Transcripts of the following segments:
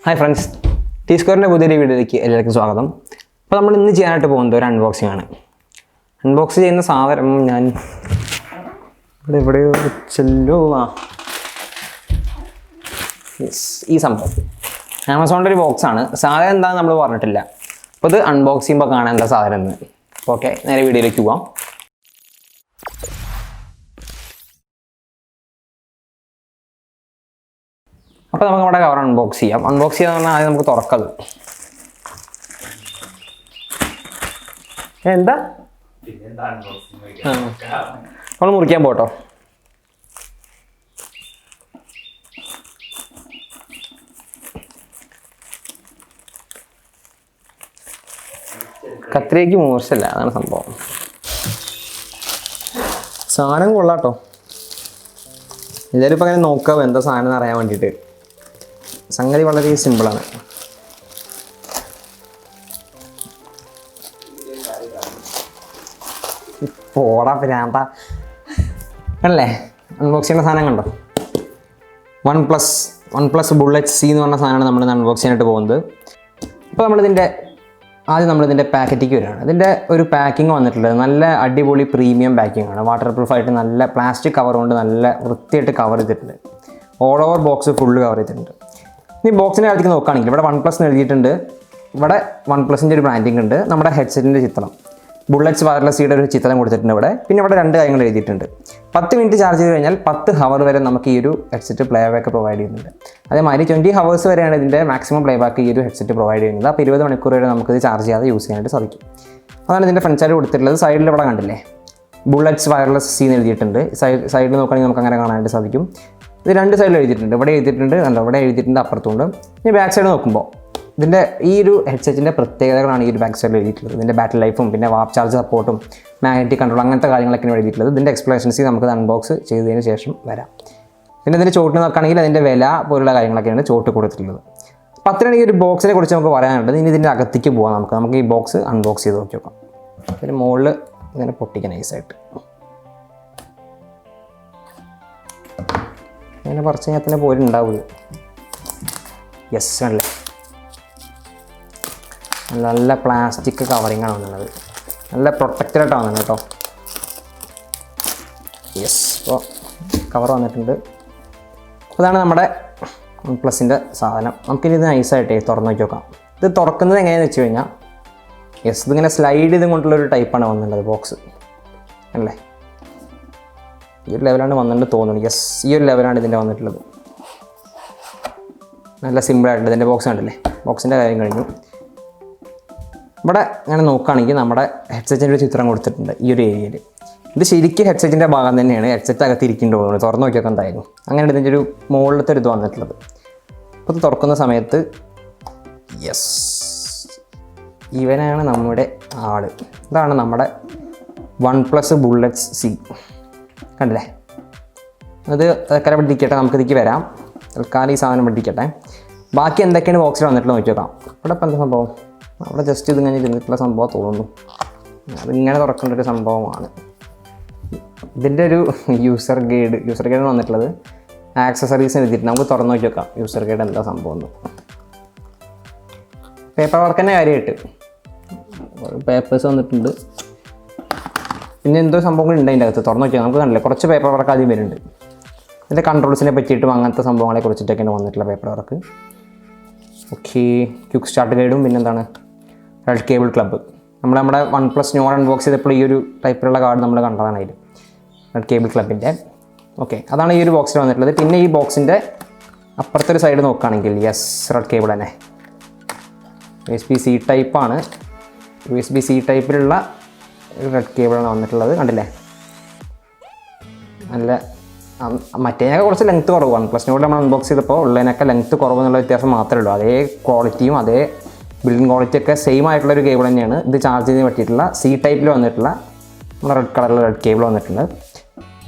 Hi friends, T സ്ക്വയറിൻ്റെ പുതിയൊരു വീഡിയോയിലേക്ക് എല്ലാവർക്കും സ്വാഗതം. അപ്പോൾ നമ്മൾ ഇന്ന് ചെയ്യാനായിട്ട് പോകുന്നത് ഒരു അൺബോക്സിംഗ് ആണ്. അൺബോക്സ് ചെയ്യുന്ന സാധനം ഞാൻ ഇവിടെ വെച്ചല്ലോ. ഈ സംഭവം ആമസോണിൻ്റെ ഒരു ബോക്സാണ്. സാധനം എന്താണെന്ന് നമ്മൾ പറഞ്ഞിട്ടില്ല. അപ്പോൾ ഇത് അൺബോക്സ് ചെയ്യുമ്പോൾ കാണാൻ എന്താ സാധനം എന്ന്. ഓക്കെ, നേരെ വീഡിയോയിലേക്ക് പോവാം. അപ്പോൾ നമുക്ക് നമ്മുടെ കവർ അൺബോക്സ് ചെയ്യാം. അൺബോക്സ് ചെയ്യാന്ന് പറഞ്ഞാൽ ആദ്യം നമുക്ക് തുറക്കത്. എന്താ നമ്മൾ മുറിക്കാൻ പോട്ടോ. കത്രികയ്ക്ക് മൂർച്ചല്ല, അതാണ് സംഭവം. സാധനം കൊള്ളാട്ടോ. എല്ലാവരും ഇപ്പം അങ്ങനെ നോക്കാം എന്താ സാധനം എന്ന് അറിയാൻ വേണ്ടിയിട്ട്. സംഗതി വളരെ സിമ്പിളാണ്. പോടാ പ്രാന്ത അല്ലേ. അൺബോക്സ് ചെയ്യുന്ന സാധനം കണ്ടോ? വൺ പ്ലസ് ബുള്ളറ്റ് സി എന്ന് പറഞ്ഞ സാധനമാണ് നമ്മൾ അൺബോക്സ് ചെയ്യാനായിട്ട് പോകുന്നത്. അപ്പോൾ നമ്മളിതിൻ്റെ പാക്കറ്റിലേക്ക് വരികയാണ്. ഇതിൻ്റെ ഒരു പാക്കിങ് വന്നിട്ടുള്ളത് നല്ല അടിപൊളി പ്രീമിയം പാക്കിംഗ് ആണ്. വാട്ടർ പ്രൂഫായിട്ട് നല്ല പ്ലാസ്റ്റിക് കവർ കൊണ്ട് നല്ല വൃത്തിയായിട്ട് കവർ ചെയ്തിട്ടുണ്ട്. All over box full cover ചെയ്തിട്ടുണ്ട്. ഇനി ബോക്സിൻ്റെ കാര്യത്തിൽ നോക്കുകയാണെങ്കിൽ ഇവിടെ OnePlus എന്ന് എഴുതിയിട്ടുണ്ട്. ഇവിടെ OnePlusൻ്റെ ഒരു ബ്രാൻഡിങ് ഉണ്ട്. നമ്മുടെ ഹെഡ്സെറ്റിൻ്റെ ചിത്രം, ബുള്ളറ്റ്സ് വയർലെസ് സിയുടെ ഒരു ചിത്രം കൊടുത്തിട്ടുണ്ട് ഇവിടെ. പിന്നെ ഇവിടെ രണ്ട് കാര്യങ്ങൾ എഴുതിയിട്ടുണ്ട്. 10 മിനിറ്റ് ചാർജ് ചെയ്ത് കഴിഞ്ഞാൽ 10 ഹവർ വരെ നമുക്ക് ഈ ഒരു ഹെഡ്സെറ്റ് പ്ലേ ബാക്ക് പ്രൊവൈഡ് ചെയ്യുന്നുണ്ട്. അതേമാതിരി 20 ഹവേഴ്സ് വരെയാണ് ഇതിൻ്റെ മാക്സിമം പ്ലേ ബാക്ക് ഈ ഒരു ഹെഡ്സെറ്റ് പ്രൊവൈഡ് ചെയ്യുന്നത്. അപ്പോൾ 20 മണിക്കൂർ വരെ നമുക്കിത് ചാർജ് ചെയ്യാതെ യൂസ് ചെയ്യാനായിട്ട് സാധിക്കും. അതാണ് ഇതിൻ്റെ ഫ്രണ്ട് സൈഡ് കൊടുത്തിട്ടുള്ളത്. സൈഡിൽ ഇവിടെ കണ്ടില്ലേ, ബുള്ളറ്റ്സ് വയർലെസ് സി എന്ന് എഴുതിയിട്ടുണ്ട്. സൈഡിൽ നോക്കുകയാണെങ്കിൽ നമുക്ക് അങ്ങനെ കാണാനായിട്ട് സാധിക്കും. ഇത് രണ്ട് സൈഡിൽ എഴുതിയിട്ടുണ്ട്. ഇവിടെ എഴുതിയിട്ടുണ്ട്, ഇവിടെ എഴുതിയിട്ടുണ്ട്, അപ്പുറത്തുണ്ട്. ഇനി ബാക്ക് സൈഡ് നോക്കുമ്പോൾ ഇതിൻ്റെ ഈ ഒരു ഹെഡ്സെറ്റിൻ്റെ പ്രത്യേകതകളാണ് ഈ ഒരു ബാക്ക് സൈഡിൽ എഴുതിയിട്ടുള്ളത്. ഇതിൻ്റെ ബാറ്ററി ലൈഫും പിന്നെ വാപ്പ് ചാർജ് സപ്പോർട്ടും മാഗ്നറ്റിക് കൺട്രോൾ അങ്ങനത്തെ കാര്യങ്ങളൊക്കെയാണ് എഴുതിയിട്ടുള്ളത്. ഇതിൻ്റെ എക്സ്പ്ലനേഷൻസ് നമുക്ക് അൺബോക്സ് ചെയ്തതിന് ശേഷം വരാം. പിന്നെ ഇതിൻ്റെ ചോട്ട് നോക്കുകയാണെങ്കിൽ അതിൻ്റെ വില പോലുള്ള കാര്യങ്ങളൊക്കെയാണ് ചോട്ട് കൊടുത്തിട്ടുള്ളത്. അപ്പോൾ അത്രയാണ് ഈ ഒരു ബോക്സിനെ കുറിച്ച് നമുക്ക് പറയാനുള്ളത്. ഇനി ഇതിൻ്റെ അകത്തേക്ക് പോകാം. നമുക്ക് ഈ ബോക്സ് അൺബോക്സ് ചെയ്ത് നോക്കി നോക്കാം. പിന്നെ മുകളിൽ ഇങ്ങനെ പൊട്ടിക്കാൻ നൈസായിട്ട് അങ്ങനെ പറിച്ച് കഴിഞ്ഞാൽ തന്നെ പോലും ഉണ്ടാവുക. യെസ് അല്ലേ, നല്ല പ്ലാസ്റ്റിക് കവറിങ്ങാണ് വന്നത്. നല്ല പ്രൊട്ടക്റ്റഡായിട്ടാണ് വന്നത് കേട്ടോ. യെസ്, അപ്പോൾ കവർ വന്നിട്ടുണ്ട്. അതാണ് നമ്മുടെ OnePlusൻ്റെ സാധനം. നമുക്കിനി ഇത് നൈസായിട്ടേ തുറന്ന് നോക്കി നോക്കാം. ഇത് തുറക്കുന്നത് എങ്ങനെയാണെന്ന് വെച്ച് കഴിഞ്ഞാൽ, യെസ്, ഇതിങ്ങനെ സ്ലൈഡ് ചെയ്തും കൊണ്ടുള്ളൊരു ടൈപ്പാണ് വന്നിട്ടുള്ളത് ബോക്സ് അല്ലേ. ഈ ഒരു ലെവലാണ് വന്നിട്ട് തോന്നുന്നു. യെസ്, ഈ ഒരു ലെവലാണ് ഇതിൻ്റെ വന്നിട്ടുള്ളത്. നല്ല സിമ്പിളായിട്ടുണ്ട്. ഇതിൻ്റെ ബോക്സ് കണ്ടില്ലേ. ബോക്സിൻ്റെ കാര്യം കഴിഞ്ഞു. ഇവിടെ അങ്ങനെ നോക്കുകയാണെങ്കിൽ നമ്മുടെ ഹെഡ്സെറ്റിൻ്റെ ഒരു ചിത്രം കൊടുത്തിട്ടുണ്ട് ഈ ഒരു ഏരിയയിൽ. ഇത് ശരിക്കും ഹെഡ്സെറ്റിൻ്റെ ഭാഗം തന്നെയാണ്. ഹെഡ്സെറ്റ് അകത്ത് ഇരിക്കേണ്ടി തോന്നുന്നു. തുറന്ന് നോക്കിയൊക്കെ എന്തായാലും അങ്ങനെയാണ് ഇതിൻ്റെ ഒരു മുകളിലത്തെ ഒരു ഇത് വന്നിട്ടുള്ളത്. അപ്പോൾ ഇത് തുറക്കുന്ന സമയത്ത് യെസ്, ഇവനാണ് നമ്മുടെ ആൾ. ഇതാണ് നമ്മുടെ OnePlus ബുള്ളറ്റ്സ് സി. കണ്ടില്ലേ. അത് തൽക്കാലം പഠിക്കട്ടെ, നമുക്കിതിലേക്ക് വരാം. തൽക്കാലം ഈ സാധനം പഠിക്കട്ടെ. ബാക്കി എന്തൊക്കെയാണ് ബോക്സിൽ വന്നിട്ടുള്ളത് നോക്കി നോക്കാം. ഇവിടെ ഇപ്പം എന്താ സംഭവം? അവിടെ ജസ്റ്റ് ഇതിങ്ങനെ ഇരുന്നിട്ടുള്ള സംഭവം തോന്നുന്നു. അതിങ്ങനെ തുറക്കേണ്ട ഒരു സംഭവമാണ്. ഇതിൻ്റെ ഒരു യൂസർ ഗൈഡ് വന്നിട്ടുള്ളത്. ആക്സസറീസ് എഴുതിയിട്ട് നമുക്ക് തുറന്ന് നോക്കി നോക്കാം യൂസർ ഗൈഡ് എന്താ സംഭവം എന്ന്. പേപ്പർ വർക്ക് തന്നെ കാര്യമായിട്ട് പേപ്പേഴ്സ് വന്നിട്ടുണ്ട്. പിന്നെ എന്തോ സംഭവങ്ങൾ ഉണ്ട് അതിൻ്റെ അകത്ത്. തുറന്ന് നോക്കിയാൽ നമുക്ക് കണ്ടില്ലേ, കുറച്ച് പേപ്പർ വർക്ക് ആദ്യം വരുന്നുണ്ട്. ഇതിൻ്റെ കൺട്രോൾസിനെ പറ്റിയിട്ടും അങ്ങനത്തെ സംഭവങ്ങളെ കുറിച്ചിട്ടൊക്കെയാണ് വന്നിട്ടുള്ള paper work. Okay, quick start ഗൈഡും പിന്നെന്താണ് റെഡ് കേബിൾ ക്ലബ്ബ്. നമ്മുടെ OnePlus നോൺ അൺബോക്സ് ചെയ്തപ്പോൾ ഈ ഒരു ടൈപ്പിലുള്ള കാർഡ് നമ്മൾ കണ്ടതാണ് അതിൽ, റെഡ് കേബിൾ ക്ലബിൻ്റെ. ഓക്കെ, അതാണ് ഈ ഒരു ബോക്സിൽ വന്നിട്ടുള്ളത്. പിന്നെ ഈ ബോക്സിൻ്റെ അപ്പുറത്തൊരു സൈഡ് നോക്കുകയാണെങ്കിൽ യെസ്, റെഡ് കേബിൾ തന്നെ. USB-C ടൈപ്പാണ്. USB-C ടൈപ്പിലുള്ള റെഡ് കേബിളാണ് വന്നിട്ടുള്ളത്. കണ്ടില്ലേ, നല്ല മറ്റേതിനൊക്കെ കുറച്ച് ലെങ്ത്ത് കുറവ്. OnePlus നോട് നമ്മൾ അൺബോക്സ് ചെയ്തപ്പോൾ ഉള്ളതിനൊക്കെ ലെങ്ത്ത് കുറവെന്നുള്ള വ്യത്യാസം മാത്രമേ ഉള്ളൂ. അതേ ക്വാളിറ്റിയും അതേ ബിൽഡിംഗ് ക്വാളിറ്റി ഒക്കെ സെയിം ആയിട്ടുള്ളൊരു കേബിൾ തന്നെയാണ്. ഇത് ചാർജ് ചെയ്ത് പറ്റിയിട്ടുള്ള C ടൈപ്പിൽ വന്നിട്ടുള്ള റെഡ് കളറിൽ റെഡ് കേബിൾ വന്നിട്ടുണ്ട്.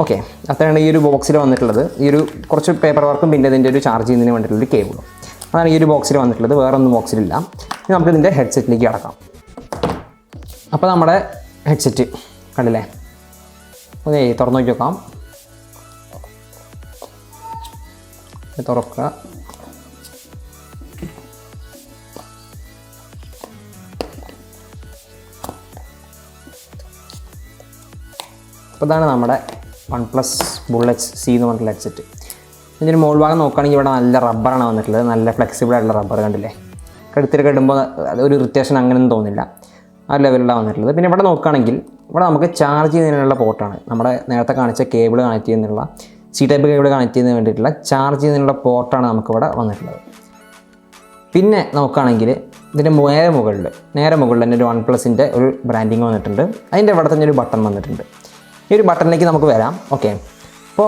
ഓക്കെ, അത്രയാണ് ഈ ഒരു ബോക്സിൽ വന്നിട്ടുള്ളത്. ഈ ഒരു കുറച്ച് പേപ്പർ വർക്കും പിന്നെ ഇതിൻ്റെ ഒരു ചാർജ് ചെയ്യുന്നതിന് വേണ്ടിയിട്ടുള്ളൊരു കേബിളും അതാണ് ഈ ഒരു ബോക്സിൽ വന്നിട്ടുള്ളത്. വേറെ ഒന്നും ബോക്സിലില്ല. ഇനി നമുക്ക് ഇതിൻ്റെ ഹെഡ്സെറ്റിലേക്ക് കടക്കാം. അപ്പോൾ നമ്മുടെ ഹെഡ്സെറ്റ് കണ്ടില്ലേ, ഒന്ന് തുറന്നു നോക്കി നോക്കാം. തുറക്കുക. അപ്പോൾ ഇതാണ് നമ്മുടെ OnePlus ബുള്ളറ്റ്സ് C എന്ന് പറഞ്ഞിട്ടുള്ള ഹെഡ്സെറ്റ്. ഇതിൻ്റെ മോൾ ഭാഗം നോക്കുകയാണെങ്കിൽ ഇവിടെ നല്ല റബ്ബറാണ് വന്നിട്ടുള്ളത്, നല്ല ഫ്ലെക്സിബിൾ ആയിട്ടുള്ള റബ്ബർ കണ്ടില്ലേ. കഴുത്തിലൊക്കെ ഇടുമ്പോൾ ഒരു ഇറിറ്റേഷൻ അങ്ങനെയൊന്നും തോന്നില്ല, ആ ലെവലിലാണ് വന്നിട്ടുള്ളത്. പിന്നെ ഇവിടെ നോക്കുകയാണെങ്കിൽ ഇവിടെ നമുക്ക് ചാർജ് ചെയ്യുന്നതിനുള്ള പോർട്ടാണ്, നമ്മുടെ നേരത്തെ കാണിച്ച കേബിൾ കണക്ട് ചെയ്യുന്നതിനുള്ള C ടൈപ്പ് കേബിൾ കണക്ട് ചെയ്യുന്നതിന് വേണ്ടിയിട്ടുള്ള ചാർജ് ചെയ്യുന്നതിനുള്ള പോർട്ടാണ് നമുക്കിവിടെ വന്നിട്ടുള്ളത്. പിന്നെ നോക്കുകയാണെങ്കിൽ ഇതിൻ്റെ നേരെ മുകളിൽ തന്നെ ഒരു OnePlusൻ്റെ ഒരു ബ്രാൻഡിങ് വന്നിട്ടുണ്ട്. അതിൻ്റെ ഇവിടെ തന്നെ ഒരു ബട്ടൺ വന്നിട്ടുണ്ട്. ഈ ഒരു ബട്ടണിലേക്ക് നമുക്ക് വരാം. ഓക്കെ, അപ്പോൾ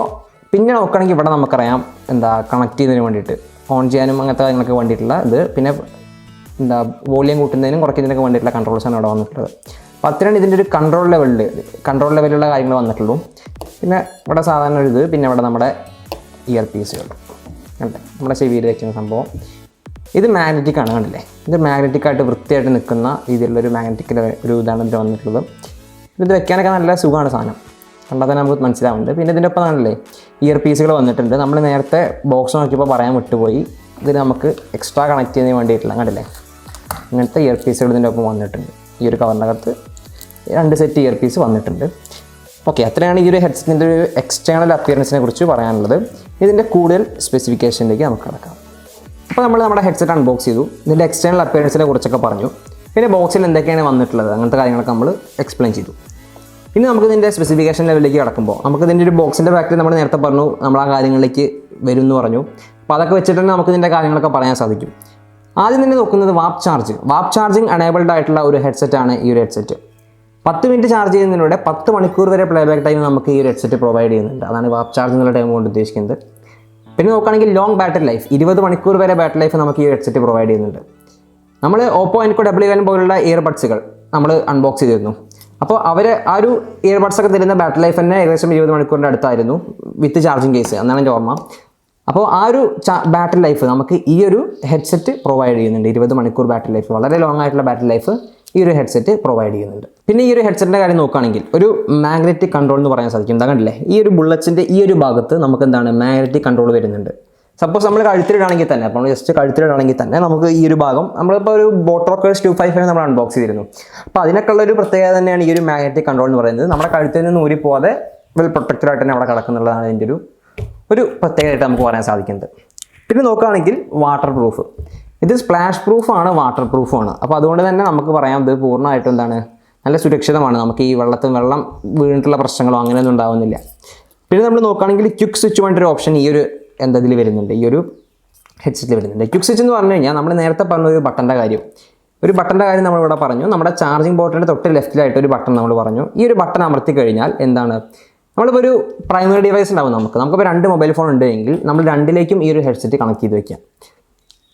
പിന്നെ നോക്കുകയാണെങ്കിൽ ഇവിടെ നമുക്കറിയാം കണക്ട് ചെയ്യുന്നതിന് വേണ്ടിയിട്ട് ഓൺ ചെയ്യാനും അങ്ങനത്തെ കാര്യങ്ങളൊക്കെ വേണ്ടിയിട്ടുള്ള ഇത്, പിന്നെ വോളിയം കൂട്ടുന്നതിനും കുറയ്ക്കുന്നതിനൊക്കെ വേണ്ടിയിട്ടുള്ള കൺട്രോൾസാണ് ഇവിടെ വന്നിട്ടുള്ളത്. അപ്പോൾ അത്രയാണ് ഇതിൻ്റെ ഒരു കൺട്രോൾ ലെവലിലുള്ള കാര്യങ്ങൾ വന്നിട്ടുള്ളൂ. പിന്നെ ഇവിടെ സാധാരണ ഒരു ഇത്, പിന്നെ ഇവിടെ നമ്മുടെ ഇയർ പീസുകൾ കണ്ടേ, നമ്മുടെ ചെവിയിൽ വെക്കുന്ന സംഭവം. ഇത് മാഗ്നറ്റിക്കാണ്, കണ്ടില്ലേ. ഇത് മാഗ്നറ്റിക്കായിട്ട് വൃത്തിയായിട്ട് നിൽക്കുന്ന രീതിയിലുള്ളൊരു മാഗ്നറ്റിക്കിൻ്റെ ഒരു ഇതാണ് ഇതിൽ വന്നിട്ടുള്ളത്. ഇത് വെക്കാനൊക്കെ നല്ല സുഖമാണ് സാധനം, കണ്ടാൽ തന്നെ നമുക്ക് മനസ്സിലാവുന്നുണ്ട്. പിന്നെ ഇതിൻ്റെ ഒപ്പം ആണല്ലേ ഇയർ പീസുകൾ വന്നിട്ടുണ്ട്. നമ്മൾ നേരത്തെ ബോക്സ് നോക്കിയപ്പോൾ പറയാൻ വിട്ടുപോയി, ഇത് നമുക്ക് എക്സ്ട്രാ കണക്ട് ചെയ്യുന്നതിന് വേണ്ടിയിട്ടുള്ള കണ്ടില്ലേ ഇങ്ങനത്തെ ഇയർ പീസുകൾ ഇതിൻ്റെ ഒപ്പം വന്നിട്ടുണ്ട്. ഈ ഒരു കവറിൻ്റെ അകത്ത് 2 സെറ്റ് ഇയർ പീസ് വന്നിട്ടുണ്ട്. ഓക്കെ, അത്രയാണ് ഈ ഒരു ഹെഡ്സെറ്റിൻ്റെ ഒരു എക്സ്റ്റേണൽ അപ്പിയറൻസിനെ കുറിച്ച് പറയാനുള്ളത്. ഇതിൻ്റെ കൂടുതൽ സ്പെസിഫിക്കേഷനിലേക്ക് നമുക്ക് കിടക്കാം. അപ്പോൾ നമ്മൾ നമ്മുടെ ഹെഡ്സെറ്റ് അൺബോക്സ് ചെയ്തു, ഇതിൻ്റെ എക്സ്റ്റേണൽ അപ്പിയറൻസിനെ കുറിച്ചൊക്കെ പറഞ്ഞു. പിന്നെ ബോക്സിൽ എന്തൊക്കെയാണ് വന്നിട്ടുള്ളത് അങ്ങനത്തെ കാര്യങ്ങളൊക്കെ നമ്മൾ എക്സ്പ്ലെയിൻ ചെയ്തു. ഇനി നമുക്ക് ഇതിൻ്റെ സ്പെസിഫിക്കേഷൻ ലെവലിലേക്ക് കിടക്കുമ്പോൾ നമുക്ക് ഇതിൻ്റെ ഒരു ബോക്സിൻ്റെ ബാക്കിൽ നമ്മൾ നേരത്തെ പറഞ്ഞു നമ്മൾ ആ കാര്യങ്ങളിലേക്ക് വരും എന്ന് പറഞ്ഞു. അപ്പോൾ അതൊക്കെ വെച്ചിട്ട് തന്നെ നമുക്ക് ഇതിൻ്റെ കാര്യങ്ങളൊക്കെ പറയാൻ സാധിക്കും. ആദ്യം തന്നെ നോക്കുന്നത് വാപ്പ് ചാർജിങ് അനേബിൾഡ് ആയിട്ടുള്ള ഒരു ഹെഡ്സെറ്റാണ് ഈ ഒരു ഹെഡ്സെറ്റ്. 10 മിനിറ്റ് ചാർജ് ചെയ്യുന്നതിലൂടെ 10 മണിക്കൂർ വരെ പ്ലേബാക്ക് ടൈം നമുക്ക് ഈ ഒരു ഹെഡ്സെറ്റ് പ്രൊവൈഡ് ചെയ്യുന്നുണ്ട്. അതാണ് വാപ്പ് ചാർജിങ് എന്നുള്ള ടൈം കൊണ്ട് ഉദ്ദേശിക്കുന്നത്. പിന്നെ നോക്കുകയാണെങ്കിൽ ലോങ് ബാറ്ററി ലൈഫ്, 20 മണിക്കൂർ വരെ ബാറ്ററി ലൈഫ് നമുക്ക് ഈ ഹെഡ്സെറ്റ് പ്രൊവൈഡ് ചെയ്യുന്നുണ്ട്. നമ്മൾ ഓപ്പോ എൻകോ W11 പോലുള്ള ഇയർബഡ്സുകൾ നമ്മൾ അൺബോക്സ് ചെയ്തിരുന്നു. അപ്പോൾ അവർ ആ ഒരു ഇയർബഡ്സൊക്കെ തരുന്ന ബാറ്ററി ലൈഫ് തന്നെ ഏകദേശം 20 മണിക്കൂറിൻ്റെ അടുത്തായിരുന്നു വിത്ത് ചാർജിങ് കേസ്, എന്നാണ് എൻ്റെ ഓർമ്മ. അപ്പോൾ ആ ഒരു ബാറ്ററി ലൈഫ് നമുക്ക് ഈ ഒരു ഹെഡ്സെറ്റ് പ്രൊവൈഡ് ചെയ്യുന്നുണ്ട്. 20 മണിക്കൂർ ബാറ്ററി ലൈഫ്, വളരെ ലോങ് ആയിട്ടുള്ള ബാറ്ററി ലൈഫ് ഈ ഒരു ഹെഡ്സെറ്റ് പ്രൊവൈഡ് ചെയ്യുന്നുണ്ട്. പിന്നെ ഈ ഒരു ഹെഡ്സെറ്റിൻ്റെ കാര്യം നോക്കുകയാണെങ്കിൽ ഒരു മാഗ്നറ്റിക് കൺട്രോൾ എന്ന് പറയാൻ സാധിക്കും. എന്താ കണ്ടില്ലേ, ഈ ഒരു ബുള്ളറ്റ്സിൻ്റെ ഈ ഒരു ഭാഗത്ത് നമുക്ക് മാഗ്നറ്റിക് കൺട്രോൾ വരുന്നുണ്ട്. സപ്പോസ് നമ്മൾ കഴുത്തിലിടാണെങ്കിൽ തന്നെ, അപ്പോൾ നമ്മൾ ജസ്റ്റ് കഴുത്തിലിടാണെങ്കിൽ തന്നെ നമുക്ക് ഈ ഒരു ഭാഗം, നമ്മളിപ്പോൾ ഒരു ബോട്ട്റോക്കേഴ്സ് 255 നമ്മൾ അൺബോക്സ് ചെയ്തിരുന്നു. അപ്പോൾ അതിനൊക്കെ ഉള്ളൊരു പ്രത്യേകത തന്നെയാണ് ഈ ഒരു മാഗ്നറ്റിക് കൺട്രോൾ എന്ന് പറയുന്നത്. നമ്മുടെ കഴുത്തിൽ നിന്ന് ഊരി പോകാതെ വെൽ പ്രൊട്ടക്റ്റഡ് ആയിട്ട് തന്നെ അവിടെ കിടക്കുന്നുള്ളതാണ് ഇതിൻ്റെ ഒരു പ്രത്യേകതയായിട്ട് നമുക്ക് പറയാൻ സാധിക്കുന്നത്. പിന്നെ നോക്കുകയാണെങ്കിൽ വാട്ടർ പ്രൂഫ്, ഇത് സ്പ്ലാഷ് പ്രൂഫാണ്, വാട്ടർ പ്രൂഫാണ്. അപ്പോൾ അതുകൊണ്ട് തന്നെ നമുക്ക് പറയാം ഇത് പൂർണ്ണമായിട്ടും നല്ല സുരക്ഷിതമാണ്. നമുക്ക് ഈ വെള്ളം വീണിട്ടുള്ള പ്രശ്നങ്ങളോ അങ്ങനെയൊന്നും ഉണ്ടാവുന്നില്ല. പിന്നെ നമ്മൾ നോക്കുകയാണെങ്കിൽ ക്വിക്ക് സ്വിച്ച് വേണ്ടൊരു ഓപ്ഷൻ ഈ ഒരു ഇതിൽ വരുന്നുണ്ട്, ഈ ഒരു ഹെഡ്സെറ്റിൽ വരുന്നുണ്ട്. ക്വിക്ക് സ്വിച്ച് എന്ന് പറഞ്ഞു കഴിഞ്ഞാൽ നമ്മൾ നേരത്തെ പറഞ്ഞ ഒരു ബട്ടൻ്റെ കാര്യം നമ്മളിവിടെ പറഞ്ഞു. നമ്മുടെ ചാർജിങ് പോർട്ടിൻ്റെ തൊട്ട് ലെഫ്റ്റിലായിട്ട് ഒരു ബട്ടൺ നമ്മൾ പറഞ്ഞു. ഈ ഒരു ബട്ടൺ അമർത്തി കഴിഞ്ഞാൽ നമ്മളിപ്പോൾ ഒരു പ്രൈമറി ഡിവൈസ് ഉണ്ടാവും, നമുക്കിപ്പോൾ 2 മൊബൈൽ ഫോൺ ഉണ്ടെങ്കിൽ നമ്മൾ 2ലേക്കും ഈ ഒരു ഹെഡ്സെറ്റ് കണക്ട് ചെയ്ത് വയ്ക്കാം.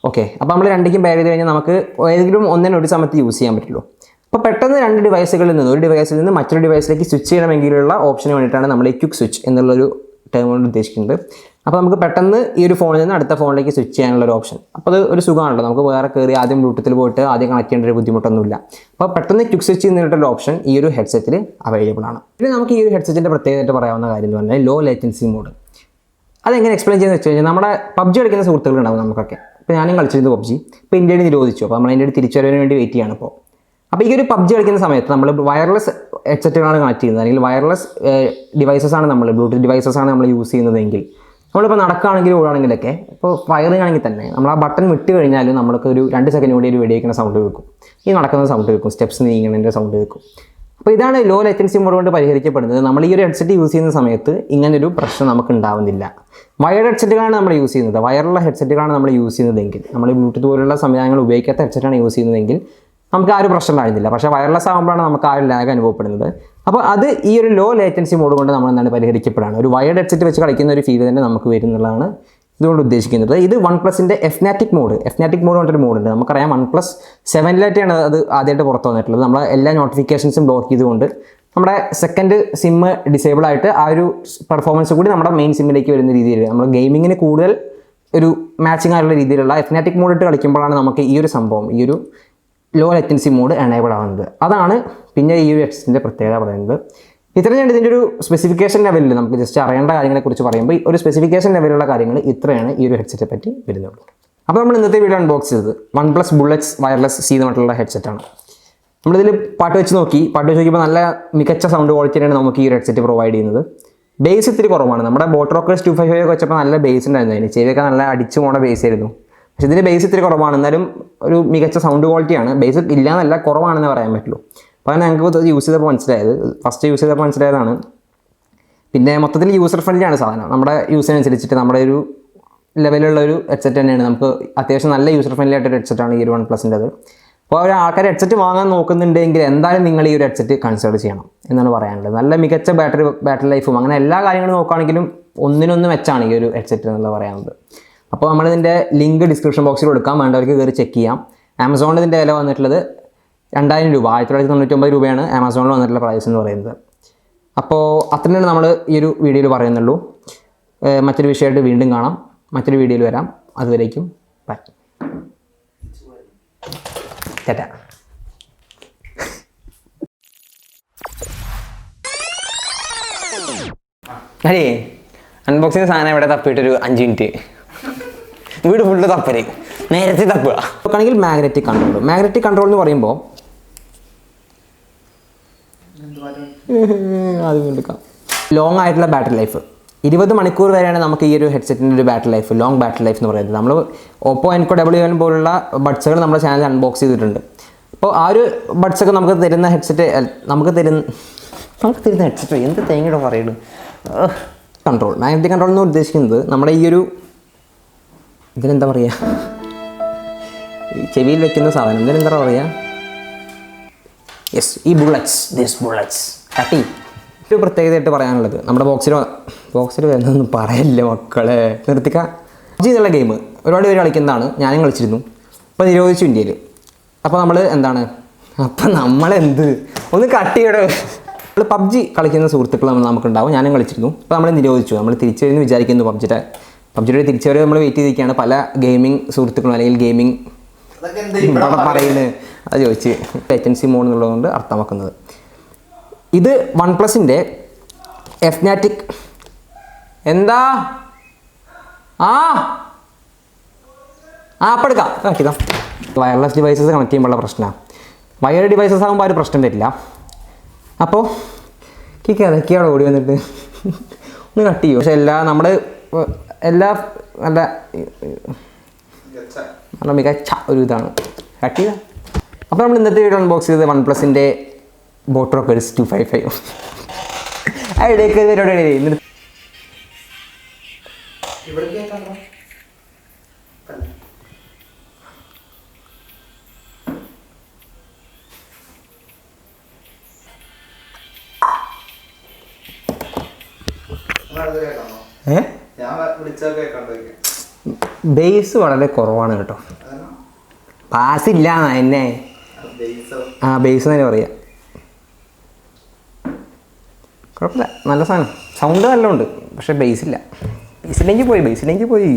ഓക്കെ, അപ്പോൾ നമ്മൾ 2ക്കും പെയർ ചെയ്ത് കഴിഞ്ഞാൽ നമുക്ക് ഏതെങ്കിലും ഒന്നിനും ഒരു സമയത്ത് യൂസ് ചെയ്യാൻ പറ്റുള്ളൂ. അപ്പോൾ പെട്ടെന്ന് 2 ഡിവൈസുകളിൽ നിന്ന്, ഒരു ഡിവൈസിൽ നിന്ന് മറ്റൊരു ഡിവൈസിലേക്ക് സ്വിച്ച് ചെയ്യണമെങ്കിലുള്ള ഓപ്ഷന് വേണ്ടിയിട്ടാണ് നമ്മൾ ഈ ക്വിക്ക് സ്വിച്ച് എന്നുള്ളൊരു ടേം കൊണ്ട് ഉദ്ദേശിക്കുന്നത്. അപ്പോൾ നമുക്ക് പെട്ടെന്ന് ഈ ഒരു ഫോണിൽ നിന്ന് അടുത്ത ഫോണിലേക്ക് സ്വിച്ച് ചെയ്യാനുള്ള ഒരു ഓപ്ഷൻ. അപ്പോൾ അത് ഒരു സുഖമാണല്ലോ, നമുക്ക് വേറെ കയറി ആദ്യം ബ്ലൂടൂത്തിൽ പോയിട്ട് ആദ്യം കണക്ട് ചെയ്യേണ്ട ഒരു ബുദ്ധിമുട്ടൊന്നുമില്ല. അപ്പോൾ പെട്ടെന്ന് ക്വിക്ക് സ്വിച്ച് ചെയ്യുന്നതിനുള്ള ഓപ്ഷൻ ഈ ഒരു ഹെഡ്സെറ്റിൽ അവൈലബിൾ ആണ്. പിന്നെ നമുക്ക് ഈ ഒരു ഹെഡ്സെറ്റിൻ്റെ പ്രത്യേകമായിട്ട് പറയാവുന്ന കാര്യം എന്ന് പറഞ്ഞാൽ ലോ ലേറ്റൻസി മോഡ്. അതെങ്ങനെ എക്സ്പ്ലെയിൻ ചെയ്യുന്നത് വെച്ച് കഴിഞ്ഞാൽ നമ്മുടെ PUBG കളിക്കുന്ന സുഹൃത്തുക്കളുണ്ടാവും നമുക്കൊക്കെ. ഇപ്പോൾ ഞാനും കളിച്ചിരുന്നു PUBG. ഇപ്പോൾ ഇന്ത്യയിൽ നിരോധിച്ചു, അപ്പോൾ നമ്മൾ അതിൻ്റെ തിരിച്ചുവരവിന് വേണ്ടി വെയിറ്റ് ചെയ്യാണ്. അപ്പോൾ ഈ ഒരു PUBG കളിക്കുന്ന സമയത്ത് നമ്മൾ വയർലെസ് ഹെഡ്സെറ്റുകളാണ് കണക്ട് ചെയ്യുന്നത്, അല്ലെങ്കിൽ വയർലെസ് ഡിവൈസസാണ് ബ്ലൂടൂത്ത് ഡിവൈസസാണ് നമ്മൾ യൂസ് ചെയ്യുന്നതെങ്കിൽ, നമ്മളിപ്പോൾ നടക്കുകയാണെങ്കിലും ഓടുകയാണെങ്കിലൊക്കെ, ഇപ്പോൾ ഫയറിംഗ് ആണെങ്കിൽ തന്നെ നമ്മൾ ആ ബട്ടൺ വിട്ട് കഴിഞ്ഞാലും നമ്മൾക്ക് ഒരു 2 സെക്കൻഡ് കൂടി ഒരു വെടിവെക്കുന്ന സൗണ്ട് കേൾക്കും, ഈ നടക്കുന്ന സൗണ്ട് കേൾക്കും, സ്റ്റെപ്സ് നീങ്ങുന്നതിൻ്റെ സൗണ്ട് കേൾക്കും. അപ്പോൾ ഇതാണ് ലോ ലേറ്റൻസി മോഡ് കൊണ്ട് പരിഹരിക്കപ്പെടുന്നത്. നമ്മൾ ഈ ഒരു ഹെഡ്സെറ്റ് യൂസ് ചെയ്യുന്ന സമയത്ത് ഇങ്ങനൊരു പ്രശ്നം നമുക്ക് ഉണ്ടാവുന്നില്ല. വയർഡ് ഹെഡ്സെറ്റുകളാണ് നമ്മൾ യൂസ് ചെയ്യുന്നത്, വയറുള്ള ഹെഡ്സെറ്റുകളാണ് നമ്മൾ യൂസ് ചെയ്യുന്നതെങ്കിൽ, നമ്മൾ ബ്ലൂടൂത്ത് പോലുള്ള സംവിധാനങ്ങൾ ഉപയോഗിക്കാത്ത ഹെഡ്സെറ്റാണ് യൂസ് ചെയ്യുന്നതെങ്കിൽ നമുക്ക് ആ ഒരു പ്രശ്നം ഉണ്ടായിരുന്നില്ല. പക്ഷേ വയർലെസ് ആകുമ്പോഴാണ് നമുക്ക് ആ ഒരു ലാഗ് അനുഭവപ്പെടുന്നത്. അപ്പോൾ അത് ഈ ഒരു ലോ ലേറ്റൻസി മോഡ് കൊണ്ട് നമ്മൾ പരിഹരിക്കപ്പെടുകയാണ്. ഒരു വയർഡ് ഹെഡ്സെറ്റ് വെച്ച് കളിക്കുന്ന ഒരു ഫീൽ തന്നെ നമുക്ക് വരുന്നുള്ളതാണ് ഇതുകൊണ്ട് ഉദ്ദേശിക്കുന്നത്. ഇത് OnePlusൻ്റെ എഫ്നാറ്റിക് മോഡ് പറഞ്ഞൊരു മോഡുണ്ട്. നമുക്കറിയാം OnePlus 7-ലാണ് അത് ആദ്യമായിട്ട് പുറത്ത് വന്നിട്ടുള്ളത്. നമ്മൾ എല്ലാ നോട്ടിഫിക്കേഷൻസും ബ്ലോക്ക് ചെയ്തുകൊണ്ട് നമ്മുടെ സെക്കൻഡ് സിം ഡിസേബിൾ ആയിട്ട് ആ ഒരു പെർഫോമൻസ് കൂടി നമ്മുടെ മെയിൻ സിമ്മിലേക്ക് വരുന്ന രീതിയിൽ നമ്മൾ ഗെയിമിങ്ങിന് കൂടുതൽ ഒരു മാച്ചിങ് ആയിട്ടുള്ള രീതിയിലുള്ള എഫ്നാറ്റിക് മോഡ് ഇട്ട് കളിക്കുമ്പോഴാണ് നമുക്ക് ഈ ഒരു സംഭവം, ഈ ഒരു ലോ ലേറ്റൻസി മോഡ് എനേബിൾ ആവുന്നത്. അതാണ് പിന്നെ ഈ ഒരു ഹെഡ്സെറ്റിൻ്റെ പ്രത്യേകത പറയുന്നത്. ഇത്രയാണ് ഇതിൻ്റെ ഒരു സ്പെസിഫിക്കേഷൻ ലെവലിൽ നമുക്ക് ജസ്റ്റ് അറിയേണ്ട കാര്യങ്ങളെക്കുറിച്ച് പറയുമ്പോൾ ഒരു സ്പെസിഫിക്കേഷൻ ലെവലുള്ള കാര്യങ്ങൾ ഇത്രയാണ് ഈ ഒരു ഹെഡ്സെറ്റെ പറ്റി വരുന്നുള്ളൂ. അപ്പോൾ നമ്മൾ ഇന്നത്തെ വീഡിയോ അൺബോക്സ് ചെയ്തത് OnePlus ബുള്ളറ്റ്സ് വയർലെസ് C എന്ന് പറഞ്ഞിട്ടുള്ള ഹെഡ്സെറ്റാണ്. നമ്മളിതിൽ പാട്ട് വെച്ച് നോക്കിയപ്പോൾ നല്ല മികച്ച സൗണ്ട് ക്വാളിറ്റിയാണ് നമുക്ക് ഈ ഒരു ഹെഡ്സെറ്റ് പ്രൊവൈഡ് ചെയ്യുന്നത്. ബേസ് ഇത്തിരി കുറവാണ്. നമ്മുടെ ബോട്ട് റോക്കേഴ്സ് 255 ഒക്കെ വെച്ചപ്പോൾ നല്ല ബേസ് ഉണ്ടായിരുന്നു. അതിന് ചെവിയൊക്കെ നല്ല അടിച്ചു പോണ ബേസ് ആയിരുന്നു. പക്ഷേ ഇതിന് ബേസ് ഇത്തിരി കുറവാണ്, എന്നാലും ഒരു മികച്ച സൗണ്ട് ക്വാളിറ്റിയാണ്. ബേസ് ഇല്ല എന്നല്ല, കുറവാണെന്ന് പറയാൻ പറ്റുള്ളൂ. അപ്പോൾ ഞങ്ങൾക്ക് യൂസ് ചെയ്തപ്പോൾ മനസ്സിലായത്, ഫസ്റ്റ് യൂസ് ചെയ്തപ്പോൾ മനസ്സിലായതാണ്. പിന്നെ മൊത്തത്തിൽ യൂസർ ഫ്രണ്ട്ലി ആണ് സാധനം. നമ്മുടെ യൂസിനനുസരിച്ചിട്ട് നമ്മുടെ ഒരു ലെവലുള്ള ഒരു ഹെഡ്സെറ്റ് തന്നെയാണ്. നമുക്ക് അത്യാവശ്യം നല്ല യൂസർ ഫ്രണ്ട്ലി ആയിട്ടൊരു ഹെഡ്സെറ്റാണ് ഈ ഒരു OnePlusൻ്റെത്. അപ്പോൾ ഒരു ആൾക്കാർ ഹെഡ്സെറ്റ് വാങ്ങാൻ നോക്കുന്നുണ്ടെങ്കിൽ എന്തായാലും നിങ്ങൾ ഈ ഒരു ഹെഡ്സെറ്റ് കൺസിഡർ ചെയ്യണം എന്നാണ് പറയാനുള്ളത്. നല്ല മികച്ച ബാറ്ററി ലൈഫും അങ്ങനെ എല്ലാ കാര്യങ്ങളും നോക്കുകയാണെങ്കിലും ഒന്നിനൊന്ന് വെച്ചാണ് ഈ ഒരു ഹെഡ്സെറ്റ് എന്നുള്ളത് പറയാനുള്ളത്. അപ്പോൾ നമ്മളിതിൻ്റെ ലിങ്ക് ഡിസ്ക്രിപ്ഷൻ ബോക്സിൽ കൊടുക്കാം, വേണ്ടവർക്ക് കയറി ചെക്ക് ചെയ്യാം. ആമസോണിൽ ഇതിൻ്റെ വില വന്നിട്ടുള്ളത് 2000 രൂപ, 1999 രൂപയാണ് ആമസോണിൽ വന്നിട്ടുള്ള പ്രൈസ് എന്ന് പറയുന്നത്. അപ്പോൾ അത്രയാണ് നമ്മൾ ഈ ഒരു വീഡിയോയിൽ പറയുന്നുള്ളൂ. മറ്റൊരു വിഷയമായിട്ട് വീണ്ടും കാണാം, മറ്റൊരു വീഡിയോയിൽ വരാം. അതുവരേക്കും ബൈ. ടാറ്റാ. അല്ലേ അൺബോക്സിങ് സാധനം ഇവിടെ തപ്പിയിട്ടൊരു 5 മിനിറ്റ് വീട് ഫുള്ള് തപ്പല്, നേരത്തെ തപ്പുക. നോക്കുകയാണെങ്കിൽ മാഗ്നറ്റിക് കൺട്രോൾ എന്ന് പറയുമ്പോൾ അത് എടുക്കാം. ലോങ് ആയിട്ടുള്ള ബാറ്ററി ലൈഫ് 20 മണിക്കൂർ വരെയാണ് നമുക്ക് ഈ ഒരു ഹെഡ്സെറ്റിൻ്റെ ഒരു battery life, long battery life എന്ന് പറയുന്നത്. നമ്മൾ ഓപ്പോ എൻകോ W11 പോലുള്ള ബഡ്സുകൾ നമ്മുടെ ചാനൽ അൺബോക്സ് ചെയ്തിട്ടുണ്ട്. അപ്പോൾ ആ ഒരു ബഡ്സൊക്കെ നമുക്ക് തരുന്ന ഹെഡ്സെറ്റ് എന്ത് തേങ്ങയുടെ പറയുന്നത് മാഗ്നറ്റിക് കൺട്രോൾ എന്ന് ഉദ്ദേശിക്കുന്നത് നമ്മുടെ ഈ ഒരു ഇതിനെന്താ പറയുക, ഈ ചെവിയിൽ വെക്കുന്ന സാധനം ഇതിനെന്താ പറയുക, യെസ്, ഈ ബുള്ളറ്റ്സ് കട്ടി. ഒരു പ്രത്യേകതയായിട്ട് പറയാനുള്ളത്, നമ്മുടെ ബോക്സിൽ വരുന്നതൊന്നും പറയല്ല മക്കളെ, നിർത്തിക്ക. PUBG എന്നുള്ള ഗെയിം ഒരുപാട് പേര് കളിക്കുന്നതാണ്, ഞാനും കളിച്ചിരുന്നു. അപ്പോൾ നിരോധിച്ചു ഇന്ത്യയിൽ. അപ്പോൾ നമ്മളെന്ത് ഒന്ന് കട്ട് ചെയ്യണം. നമ്മൾ PUBG കളിക്കുന്ന സുഹൃത്തുക്കൾ നമുക്കുണ്ടാവും, ഞാനും കളിച്ചിരുന്നു. അപ്പോൾ നമ്മൾ നിരോധിച്ചു, നമ്മൾ തിരിച്ചു വരുന്നു വിചാരിക്കുന്നു. PUBGയുടെ തിരിച്ചുവരെ നമ്മൾ വെയിറ്റ് ചെയ്തിരിക്കുകയാണ്. പല ഗെയിമിംഗ് സുഹൃത്തുക്കളും അല്ലെങ്കിൽ ഗെയിമിംഗ് പറയുന്നത് അത് ചോദിച്ച് ലേറ്റൻസി മോഡ് എന്നുള്ളതുകൊണ്ട് അർത്ഥമാക്കുന്നത്. ഇത് OnePlusൻ്റെ എഫ്നാറ്റിക് എന്താ അപ്പം എടുക്കാം കാട്ടിതാ. വയർലെസ് ഡിവൈസസ് കണക്ട് ചെയ്യുമ്പോഴുള്ള പ്രശ്നമാണ്. വയർഡ് ഡിവൈസസ് ആകുമ്പോൾ ആ ഒരു പ്രശ്നം വരില്ല. അപ്പോൾ കിക്കാണ് ഓടി വന്നിട്ട് ഒന്ന് കട്ട് ചെയ്യും. പക്ഷെ നല്ല മികച്ച ഒരു ഇതാണ് കട്ട് ചെയ്താൽ. അപ്പോൾ നമ്മൾ ഇന്നത്തെ വീഡിയോ അൺബോക്സ് ചെയ്തത് OnePlusൻ്റെ ബോട്ട് റോക്കേഴ്സ് 255. ഇടയ്ക്ക് പരിപാടി ബേസ് വളരെ കുറവാണ് കേട്ടോ, പാസില്ല എന്നെ. ബേസ് തന്നെ പറയാം. കുഴപ്പമില്ല, നല്ല സാധനം, സൗണ്ട് നല്ല ഉണ്ട്. പക്ഷെ ബേസില്ല. ബേസിലേക്ക് പോയി